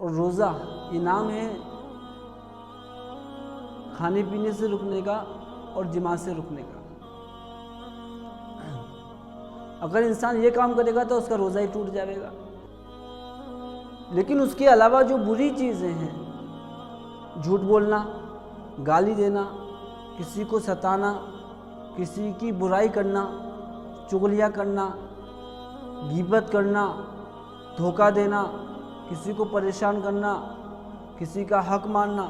اور روزہ یہ نام ہے کھانے پینے سے رکنے کا اور جماع سے رکنے کا۔ اگر انسان یہ کام کرے گا تو اس کا روزہ ہی ٹوٹ جائے گا۔ لیکن اس کے علاوہ جو بری چیزیں ہیں، جھوٹ بولنا، گالی دینا، کسی کو ستانا، کسی کی برائی کرنا، چغلیاں کرنا، غیبت کرنا، دھوکہ دینا، کسی کو پریشان کرنا، کسی کا حق ماننا،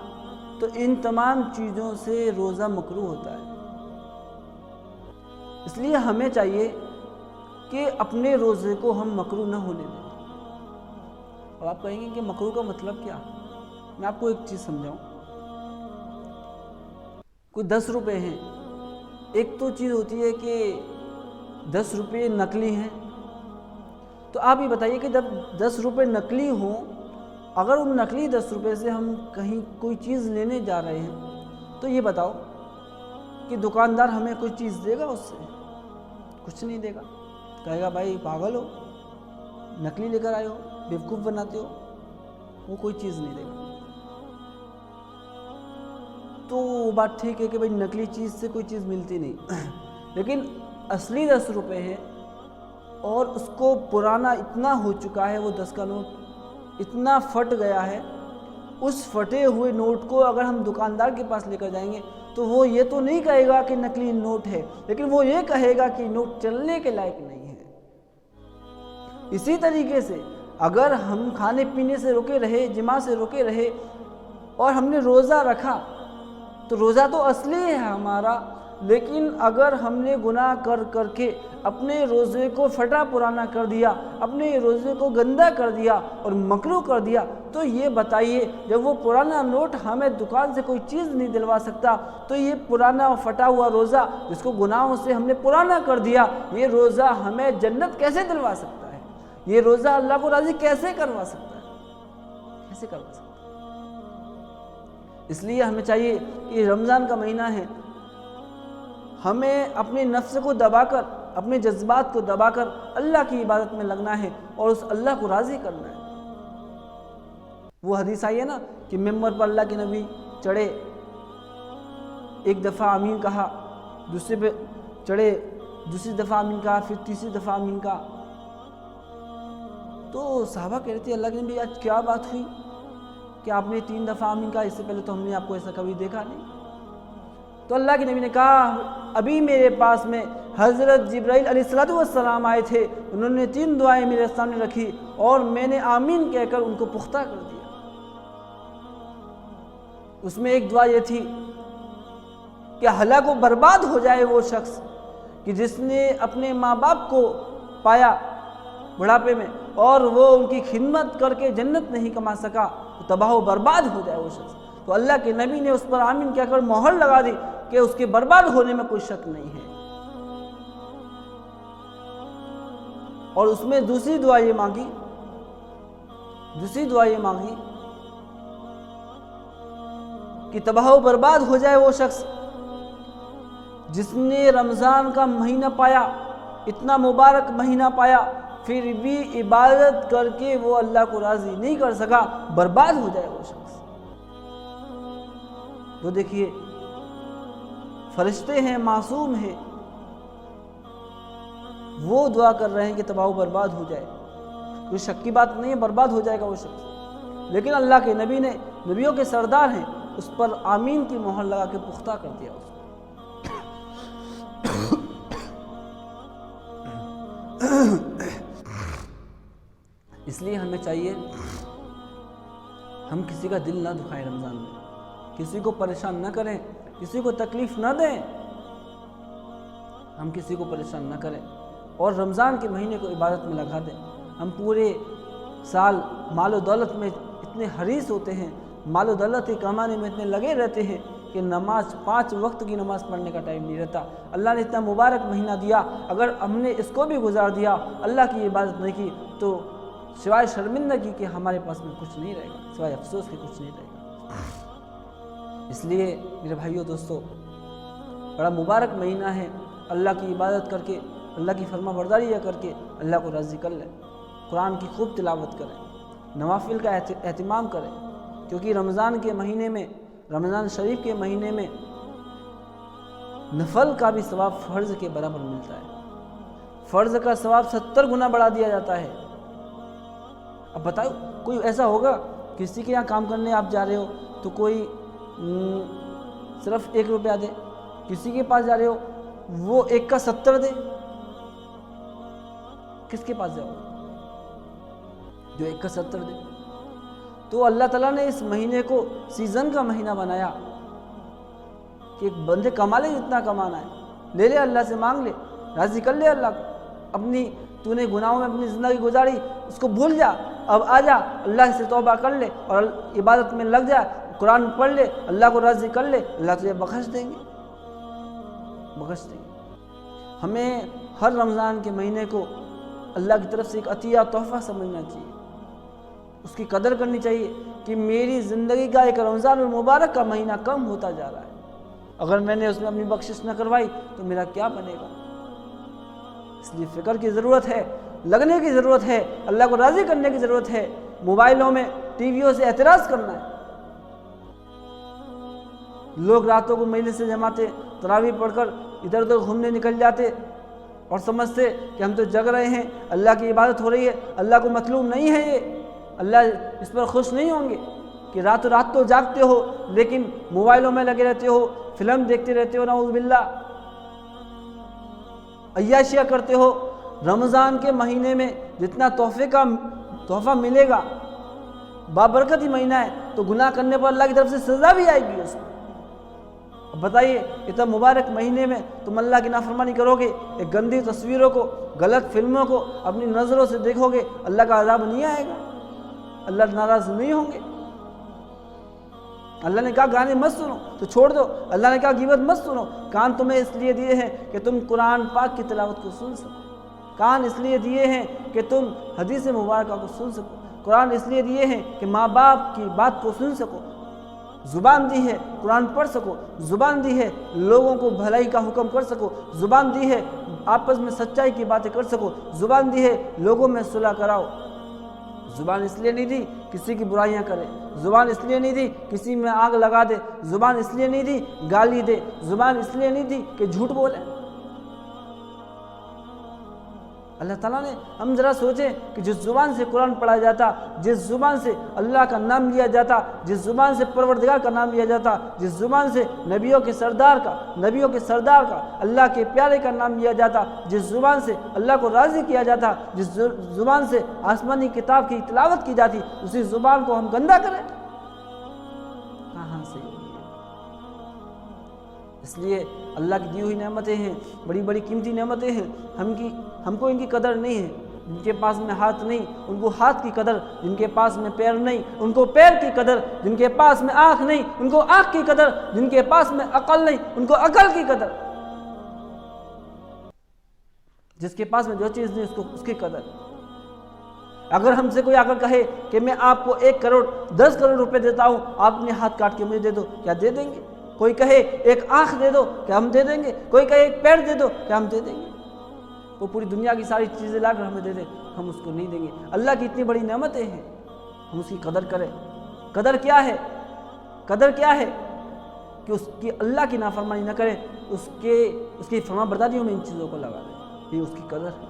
تو ان تمام چیزوں سے روزہ مکروہ ہوتا ہے۔ اس لیے ہمیں چاہیے کہ اپنے روزے کو ہم مکروہ نہ ہونے دیں۔ اب آپ کہیں گے کہ مکروہ کا مطلب کیا؟ میں آپ کو ایک چیز سمجھاؤں۔ کوئی 10 روپے ہیں، ایک تو چیز ہوتی ہے کہ 10 روپے نقلی ہیں، تو آپ یہ بتائیے کہ جب 10 روپے نقلی ہوں، اگر ان نقلی 10 روپے سے ہم کہیں کوئی چیز لینے جا رہے ہیں، تو یہ بتاؤ کہ دکاندار ہمیں کوئی چیز دے گا؟ اس سے کچھ نہیں دے گا، کہے گا بھائی پاگل ہو، نقلی لے کر آئے ہو، بیوقوف بناتے ہو، وہ کوئی چیز نہیں دے گا۔ تو وہ بات ٹھیک ہے کہ بھائی نقلی چیز سے کوئی چیز ملتی نہیں، لیکن اصلی 10 روپے ہے اور اس کو پرانا اتنا ہو چکا ہے، وہ 10 کا نوٹ اتنا پھٹ گیا ہے، اس پھٹے ہوئے نوٹ کو اگر ہم دکاندار کے پاس لے کر جائیں گے تو وہ یہ تو نہیں کہے گا کہ نقلی نوٹ ہے، لیکن وہ یہ کہے گا کہ نوٹ چلنے کے لائق نہیں ہے۔ اسی طریقے سے اگر ہم کھانے پینے سے روکے رہے، جماع سے روکے رہے اور ہم نے روزہ رکھا، تو روزہ تو اصلی ہے ہمارا، لیکن اگر ہم نے گناہ کر کے اپنے روزے کو پھٹا پرانا کر دیا، اپنے روزے کو گندا کر دیا اور مکروہ کر دیا، تو یہ بتائیے جب وہ پرانا نوٹ ہمیں دکان سے کوئی چیز نہیں دلوا سکتا، تو یہ پرانا اور پھٹا ہوا روزہ جس کو گناہوں سے ہم نے پرانا کر دیا، یہ روزہ ہمیں جنت کیسے دلوا سکتا ہے؟ یہ روزہ اللہ کو راضی کیسے کروا سکتا ہے؟ کیسے کروا سکتا ہے؟ اس لیے ہمیں چاہیے کہ رمضان کا مہینہ ہے، ہمیں اپنے نفس کو دبا کر، اپنے جذبات کو دبا کر اللہ کی عبادت میں لگنا ہے اور اس اللہ کو راضی کرنا ہے۔ وہ حدیث آئی ہے نا کہ ممبر پر اللہ کے نبی چڑھے، ایک دفعہ آمین کہا، دوسرے پہ چڑھے، دوسری دفعہ آمین کہا، پھر تیسری دفعہ آمین کہا۔ تو صحابہ کہہ رہے تھے اللہ کے نبی آج کیا بات ہوئی کہ آپ نے 3 دفعہ آمین کہا، اس سے پہلے تو ہم نے آپ کو ایسا کبھی دیکھا نہیں۔ تو اللہ کے نبی نے کہا ابھی میرے پاس میں حضرت جبرائیل علیہ السلام آئے تھے، انہوں نے 3 دعائیں میرے سامنے رکھی اور میں نے آمین کہہ کر ان کو پختہ کر دیا۔ اس میں ایک دعا یہ تھی کہ ہلاک و برباد ہو جائے وہ شخص کہ جس نے اپنے ماں باپ کو پایا بڑھاپے میں اور وہ ان کی خدمت کر کے جنت نہیں کما سکا، تو تباہ و برباد ہو جائے وہ شخص۔ تو اللہ کے نبی نے اس پر آمین کہہ کر مہر لگا دی کہ اس کے برباد ہونے میں کوئی شک نہیں ہے۔ اور اس میں دوسری دعا یہ مانگی کہ تباہ و برباد ہو جائے وہ شخص جس نے رمضان کا مہینہ پایا، اتنا مبارک مہینہ پایا، پھر بھی عبادت کر کے وہ اللہ کو راضی نہیں کر سکا، برباد ہو جائے وہ شخص۔ تو دیکھیے فرشتے ہیں، معصوم ہیں، وہ دعا کر رہے ہیں کہ تباہ و برباد ہو جائے، کوئی شک کی بات نہیں ہے، برباد ہو جائے گا وہ شخص، لیکن اللہ کے نبی نے، نبیوں کے سردار ہیں، اس پر آمین کی مہر لگا کے پختہ کر دیا اس کو۔ اس لیے ہمیں چاہیے ہم کسی کا دل نہ دکھائیں، رمضان میں کسی کو پریشان نہ کریں، کسی کو تکلیف نہ دیں، ہم کسی کو پریشان نہ کریں اور رمضان کے مہینے کو عبادت میں لگا دیں۔ ہم پورے سال مال و دولت میں اتنے حریص ہوتے ہیں، مال و دولت کے کمانے میں اتنے لگے رہتے ہیں کہ نماز 5 وقت کی نماز پڑھنے کا ٹائم نہیں رہتا۔ اللہ نے اتنا مبارک مہینہ دیا، اگر ہم نے اس کو بھی گزار دیا، اللہ کی عبادت نہیں کی، تو سوائے شرمندگی کے ہمارے پاس میں کچھ نہیں رہے گا، سوائے افسوس کے کچھ نہیں رہے گا۔ اس لیے میرے بھائیو دوستو، بڑا مبارک مہینہ ہے، اللہ کی عبادت کر کے، اللہ کی فرما برداری کر کے اللہ کو راضی کر لیں، قرآن کی خوب تلاوت کریں، نوافل کا اہتمام کریں، کیونکہ رمضان کے مہینے میں، رمضان شریف کے مہینے میں نفل کا بھی ثواب فرض کے برابر ملتا ہے۔ فرض کا ثواب 70 گنا بڑھا دیا جاتا ہے۔ اب بتاؤ، کوئی ایسا ہوگا کسی کے یہاں کام کرنے آپ جا رہے ہو تو کوئی صرف 1 روپیہ دے، کسی کے پاس جا رہے ہو وہ 1 کا 70 دے، کس کے پاس جاؤ جو 1 کا 70 دے؟ تو اللہ تعالیٰ نے اس مہینے کو سیزن کا مہینہ بنایا کہ ایک بندے کما لے جتنا کمانا ہے، لے لے اللہ سے، مانگ لے، راضی کر لے اللہ کو۔ اپنی تو نے گناہوں میں اپنی زندگی گزاری، اس کو بھول جا، اب آ جا اللہ سے توبہ کر لے اور عبادت میں لگ جا، قرآن پڑھ لے، اللہ کو راضی کر لے، اللہ تجھے بخش دیں گے، بخش دیں گے۔ ہمیں ہر رمضان کے مہینے کو اللہ کی طرف سے ایک عطیہ تحفہ سمجھنا چاہیے، اس کی قدر کرنی چاہیے کہ میری زندگی کا ایک رمضان المبارک کا مہینہ کم ہوتا جا رہا ہے، اگر میں نے اس میں اپنی بخشش نہ کروائی تو میرا کیا بنے گا؟ اس لیے فکر کی ضرورت ہے، لگنے کی ضرورت ہے، اللہ کو راضی کرنے کی ضرورت ہے۔ موبائلوں میں، ٹی ویوں سے اعتراض کرنا ہے۔ لوگ راتوں کو مجلس سے جماتے، تراویح پڑھ کر ادھر ادھر گھومنے نکل جاتے اور سمجھتے کہ ہم تو جگ رہے ہیں، اللہ کی عبادت ہو رہی ہے، اللہ کو مطلوب نہیں ہے، یہ اللہ اس پر خوش نہیں ہوں گے کہ راتوں رات تو جاگتے ہو لیکن موبائلوں میں لگے رہتے ہو، فلم دیکھتے رہتے ہو، نعوذ باللہ، عیاشیاں کرتے ہو۔ رمضان کے مہینے میں جتنا تحفہ ملے گا، بابرکت ہی مہینہ ہے، تو گناہ کرنے پر اللہ کی طرف سے سزا بھی آئے گی اس میں۔ اب بتائیے، اتنا مبارک مہینے میں تم اللہ کی نافرمانی کرو گے، ایک گندی تصویروں کو، غلط فلموں کو اپنی نظروں سے دیکھو گے، اللہ کا عذاب نہیں آئے گا؟ اللہ ناراض نہیں ہوں گے؟ اللہ نے کہا گانے مت سنو تو چھوڑ دو، اللہ نے کہا غیبت مت سنو، کان تمہیں اس لیے دیے ہیں کہ تم قرآن پاک کی تلاوت کو سن سکو، کان اس لیے دیے ہیں کہ تم حدیث مبارکہ کو سن سکو، قرآن اس لیے دیے ہیں کہ ماں باپ کی بات کو سن سکو، زبان دی ہے قرآن پڑھ سکو، زبان دی ہے لوگوں کو بھلائی کا حکم کر سکو، زبان دی ہے آپس میں سچائی کی باتیں کر سکو، زبان دی ہے لوگوں میں صلح کراؤ۔ زبان اس لیے نہیں دی کسی کی برائیاں کرے، زبان اس لیے نہیں دی کسی میں آگ لگا دے، زبان اس لیے نہیں دی گالی دے، زبان اس لیے نہیں دی کہ جھوٹ بولے۔ اللہ تعالیٰ نے، ہم ذرا سوچیں کہ جس زبان سے قرآن پڑھا جاتا، جس زبان سے اللہ کا نام لیا جاتا، جس زبان سے پروردگار کا نام لیا جاتا، جس زبان سے نبیوں کے سردار کا، اللہ کے پیارے کا نام لیا جاتا، جس زبان سے اللہ کو راضی کیا جاتا، جس زبان سے آسمانی کتاب کی تلاوت کی جاتی، اسی زبان کو ہم گندا کریں، کہاں سے؟ اس لیے اللہ کی دی ہوئی نعمتیں ہیں، بڑی بڑی قیمتی نعمتیں ہیں، ہم کو ان کی قدر نہیں ہے۔ جن کے پاس میں ہاتھ نہیں ان کو ہاتھ کی قدر، جن کے پاس میں پیر نہیں ان کو پیر کی قدر، جن کے پاس میں آنکھ نہیں ان کو آنکھ کی قدر، جن کے پاس میں عقل نہیں ان کو عقل کی قدر، جس کے پاس میں جو چیز نہیں اس کی قدر۔ اگر ہم سے کوئی آ کر کہے کہ میں آپ کو 1 کروڑ 10 کروڑ روپے دیتا ہوں، آپ اپنے ہاتھ کاٹ کے مجھے دے دو، کیا دے دیں گے؟ کوئی کہے 1 آنکھ دے دو، کیا ہم دے دیں گے؟ کوئی کہے 1 پیر دے دو، کیا ہم دے دیں گے؟ وہ پوری دنیا کی ساری چیزیں لا کر ہمیں دے دیں، ہم اس کو نہیں دیں گے۔ اللہ کی اتنی بڑی نعمتیں ہیں، ہم اس کی قدر کریں۔ قدر کیا ہے؟ قدر کیا ہے کہ اس کی اللہ کی نافرمانی نہ کریں، اس کی فرما برداریوں میں ان چیزوں کو لگا دیں، یہ اس کی قدر ہے۔